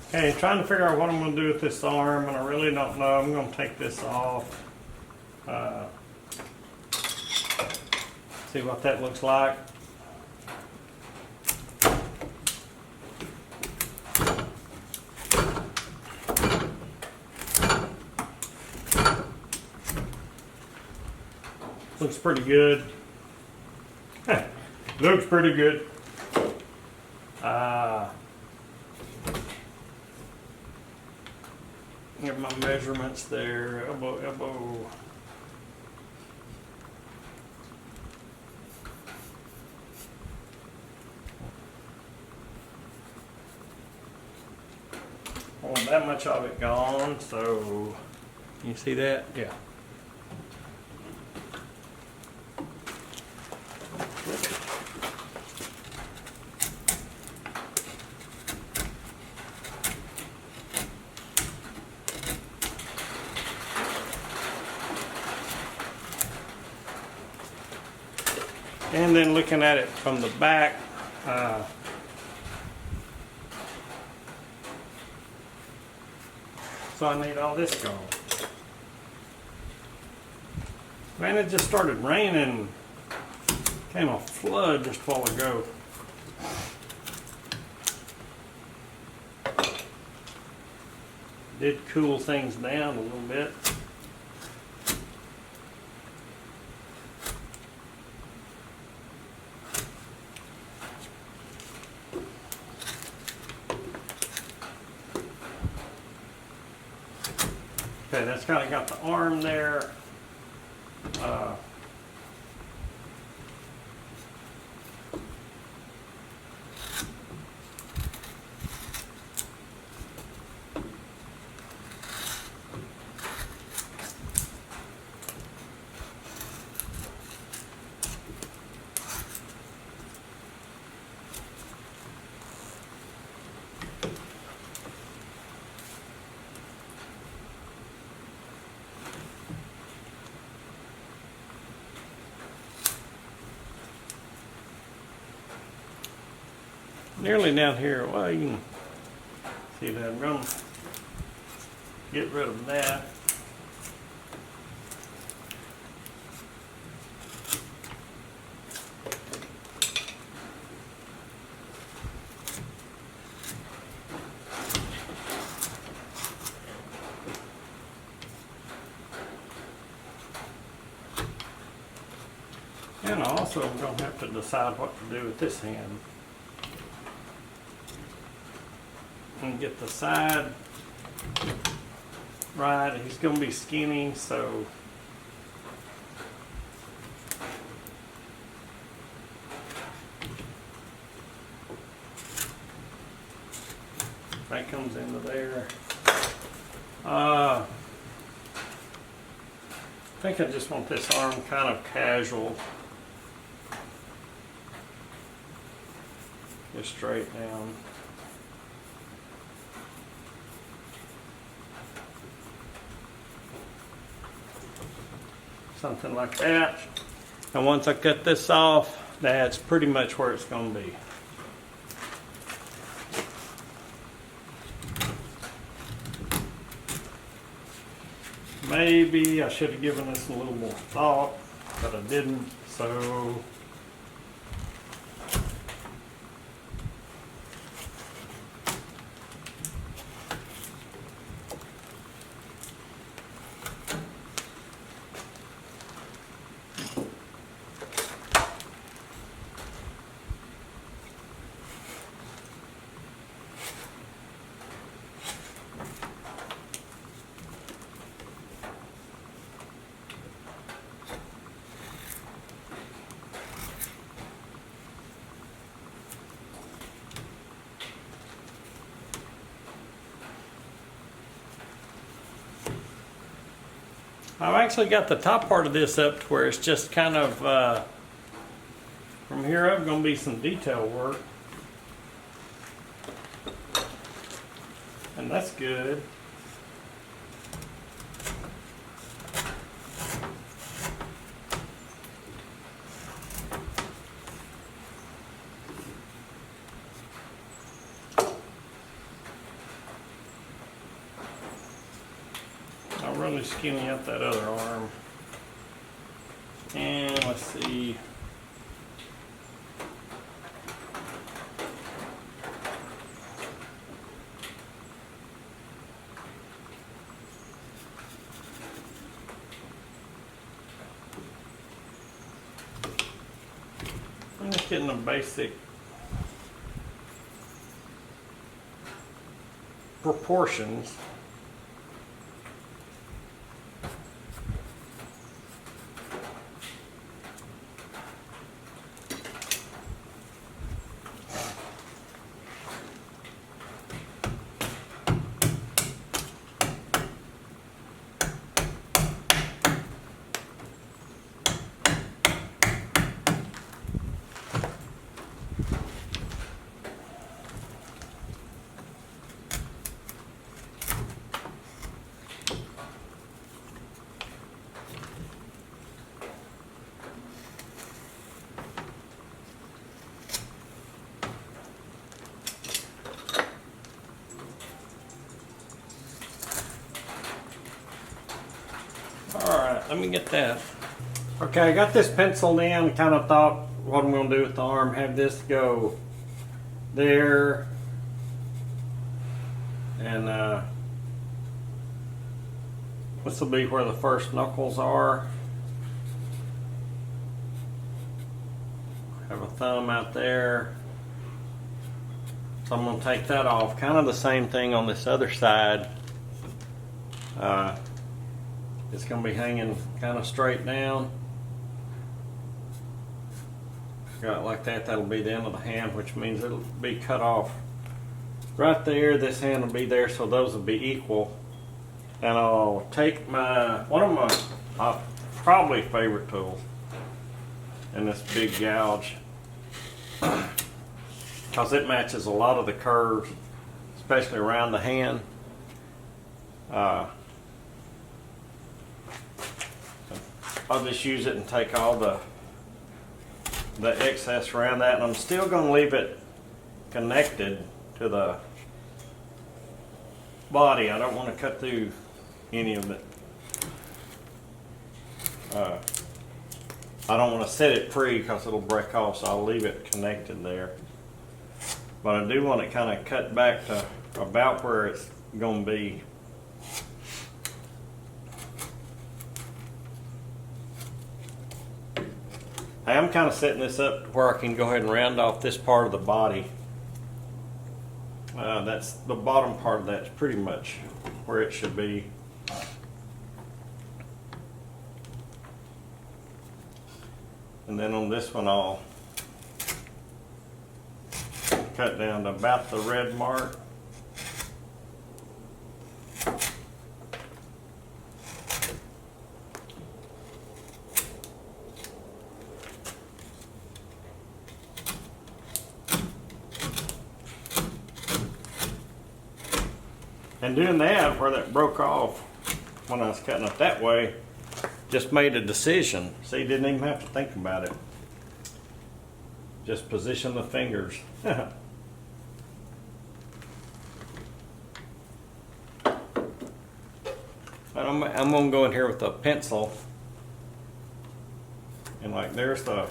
Okay, trying to figure out what I'm going to do with this arm, and I really don't know. I'm going to take this off. See what that looks like. Looks pretty good. Looks pretty good. Get my measurements there. Elbow, elbow. I want that much of it gone, so you see that? Yeah. And then looking at it from the back, so I need all this gone. Man, it just started raining. Came a flood just a while ago. Did cool things down a little bit. Okay, that's kind of got the arm there. Nearly down here. Well, you can see that. I'm going to get rid of that. And also I'm going to have to decide what to do with this hand. And get the side right. He's going to be skinny, so that comes into there. I think I just want this arm kind of casual. Just straight down. Something like that. And once I cut this off, that's pretty much where it's going to be. Maybe I should have given this a little more thought, but I didn't, so I've actually got the top part of this up to where it's just kind of, from here up, going to be some detail work. And that's good. really skinny up that other arm. And let's see. I'm just getting the basic proportions. Alright, let me get that. Okay, I got this penciled in, kind of thought what I'm going to do with the arm. Have this go there. And this will be where the first knuckles are. Have a thumb out there. So I'm going to take that off. Kind of the same thing on this other side. It's going to be hanging kind of straight down. Got it like that. That'll be the end of the hand, which means it'll be cut off right there. This hand will be there, so those will be equal. And I'll take one of my probably favorite tools, and this big gouge, because it matches a lot of the curves, especially around the hand. I'll just use it and take all the excess around that, and I'm still going to leave it connected to the body. I don't want to cut through any of it. I don't want to set it free because it'll break off, so I'll leave it connected there. But I do want it kind of cut back to about where it's going to be. I'm kind of setting this up to where I can go ahead and round off this part of the body. That's the bottom part of that's pretty much where it should be. And then on this one I'll cut down to about the red mark. And doing that, where that broke off when I was cutting it that way, just made a decision. See, didn't even have to think about it. Just position the fingers. But I'm gonna go in here with a pencil, and like there's the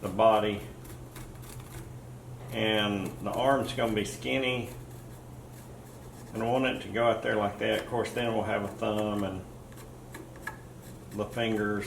body, and the arm's gonna be skinny. And I want it to go out there like that. Of course, then we'll have a thumb and the fingers.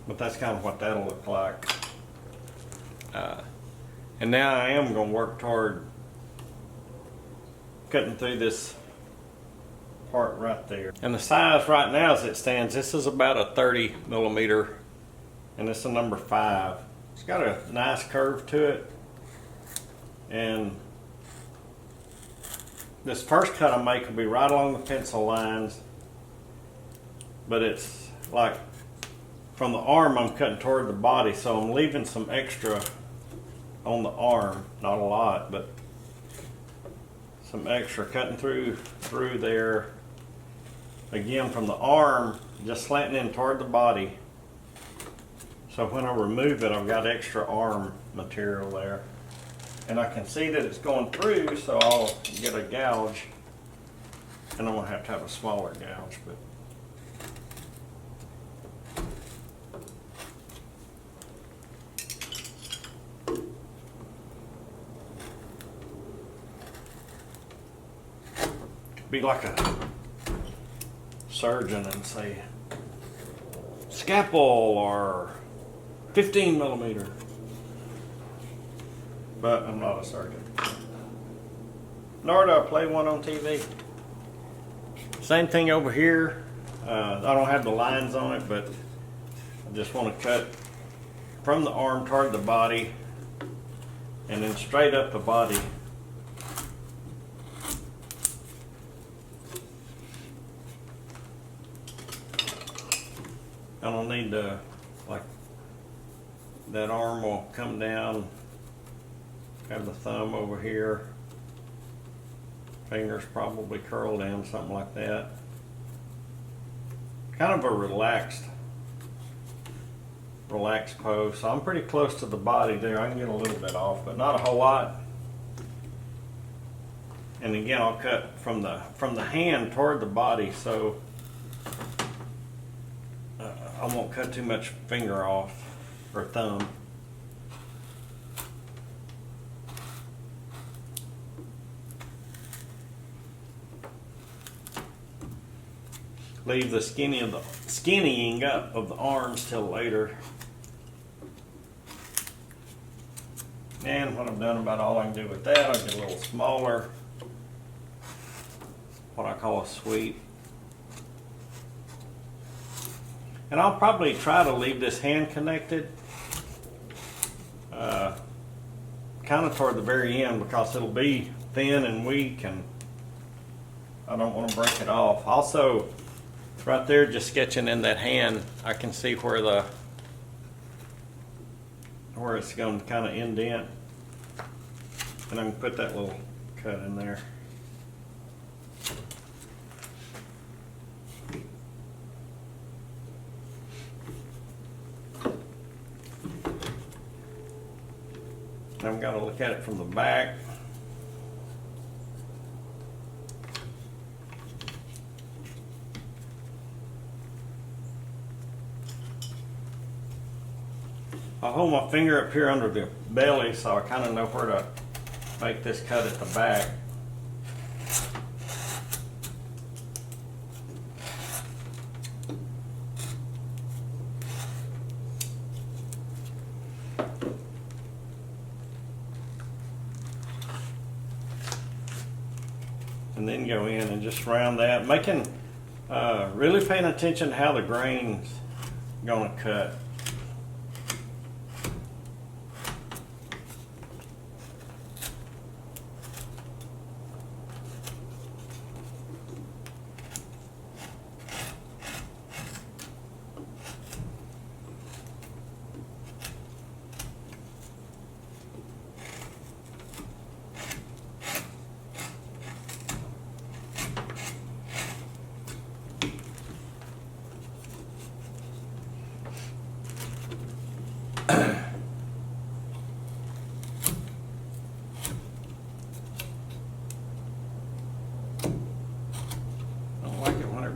But that's kind of what that'll look like. And now I am going to work toward cutting through this part right there. And the size right now as it stands, this is about a 30 millimeter, and it's a number 5. It's got a nice curve to it. And this first cut I make will be right along the pencil lines, but it's like from the arm I'm cutting toward the body, so I'm leaving some extra on the arm, not a lot, but some extra cutting through there. Again, from the arm, just slanting in toward the body, so when I remove it I've got extra arm material there. And I can see that it's going through, so I'll get a gouge And I'm gonna have to have a smaller gouge, but be like a surgeon and say scalpel or 15 millimeter. But I'm not a surgeon. Nor do I play one on TV. Same thing over here. I don't have the lines on it, but I just want to cut from the arm toward the body and then straight up the body. I don't need to, like, that arm will come down, have the thumb over here, fingers probably curl down, something like that. Kind of a relaxed pose. So I'm pretty close to the body there. I can get a little bit off, but not a whole lot. And again, I'll cut from the hand toward the body, so I won't cut too much finger off or thumb. Leave the skinnying up of the arms till later. And when I'm done about all I can do with that, I'll get a little smaller, what I call a sweep. And I'll probably try to leave this hand connected kind of toward the very end, because it'll be thin and weak and I don't want to break it off. Also, right there, just sketching in that hand, I can see where it's going to kind of indent, and I can put that little cut in there. I've got to look at it from the back. I hold my finger up here under the belly so I kind of know where to make this cut at the back. And then go in and just round that, really paying attention to how the grain's gonna cut.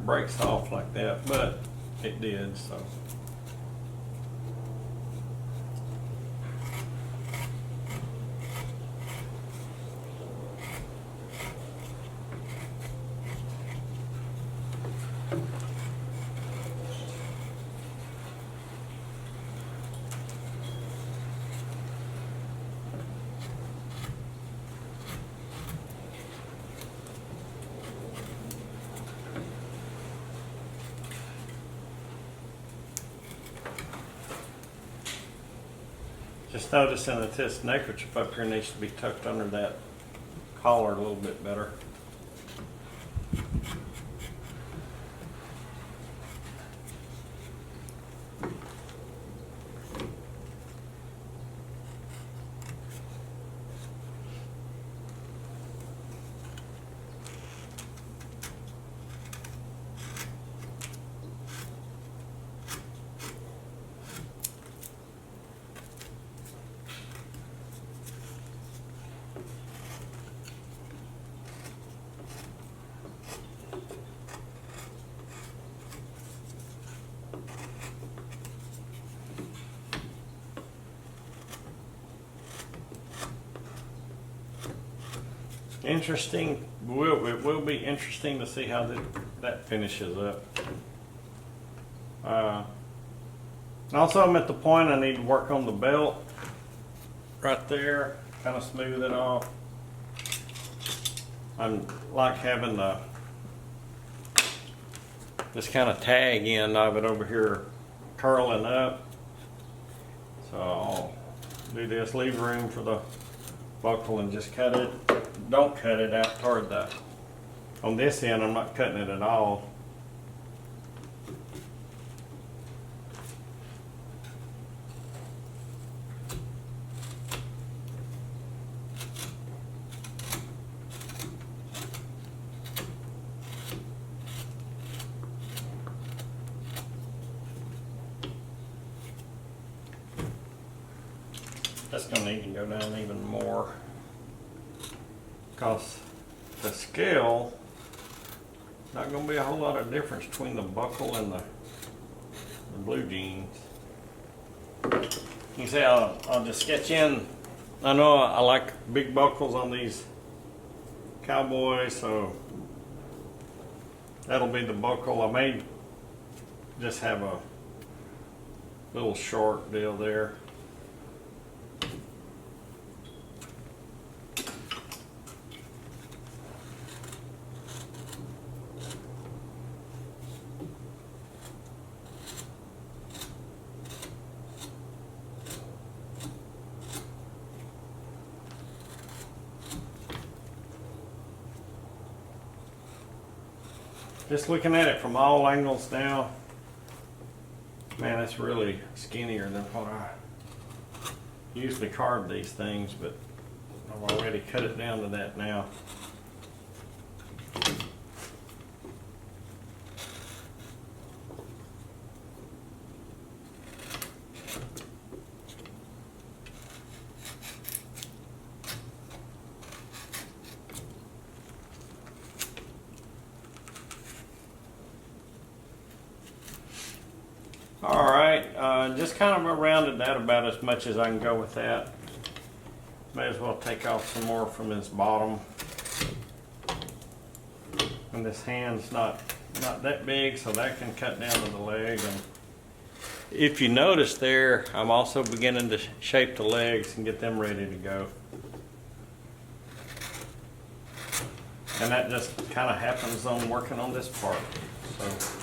Breaks off like that, but it did, so. Just noticing that this neckerchief up here needs to be tucked under that collar a little bit better. Interesting. It will be interesting to see how that finishes up. Also, I'm at the point I need to work on the belt right there, kind of smooth it off. I'm like having this kind of tag end of it over here curling up. So I'll do this, leave room for the buckle and just cut it. Don't cut it out toward on this end, I'm not cutting it at all. That's going to need to go down even more because the scale, not going to be a whole lot of difference between the buckle and the blue jeans. You see, I'll just sketch in. I know I like big buckles on these Cowboys, so that'll be the buckle. I may just have a little short deal there. Just looking at it from all angles now, man, it's really skinnier than what I usually carve these things, but I've already cut it down to that now. Alright, just kind of rounded that about as much as I can go with that. May as well take off some more from this bottom. And this hand's not that big, so that can cut down to the leg. And if you notice there, I'm also beginning to shape the legs and get them ready to go. And that just kind of happens on working on this part. So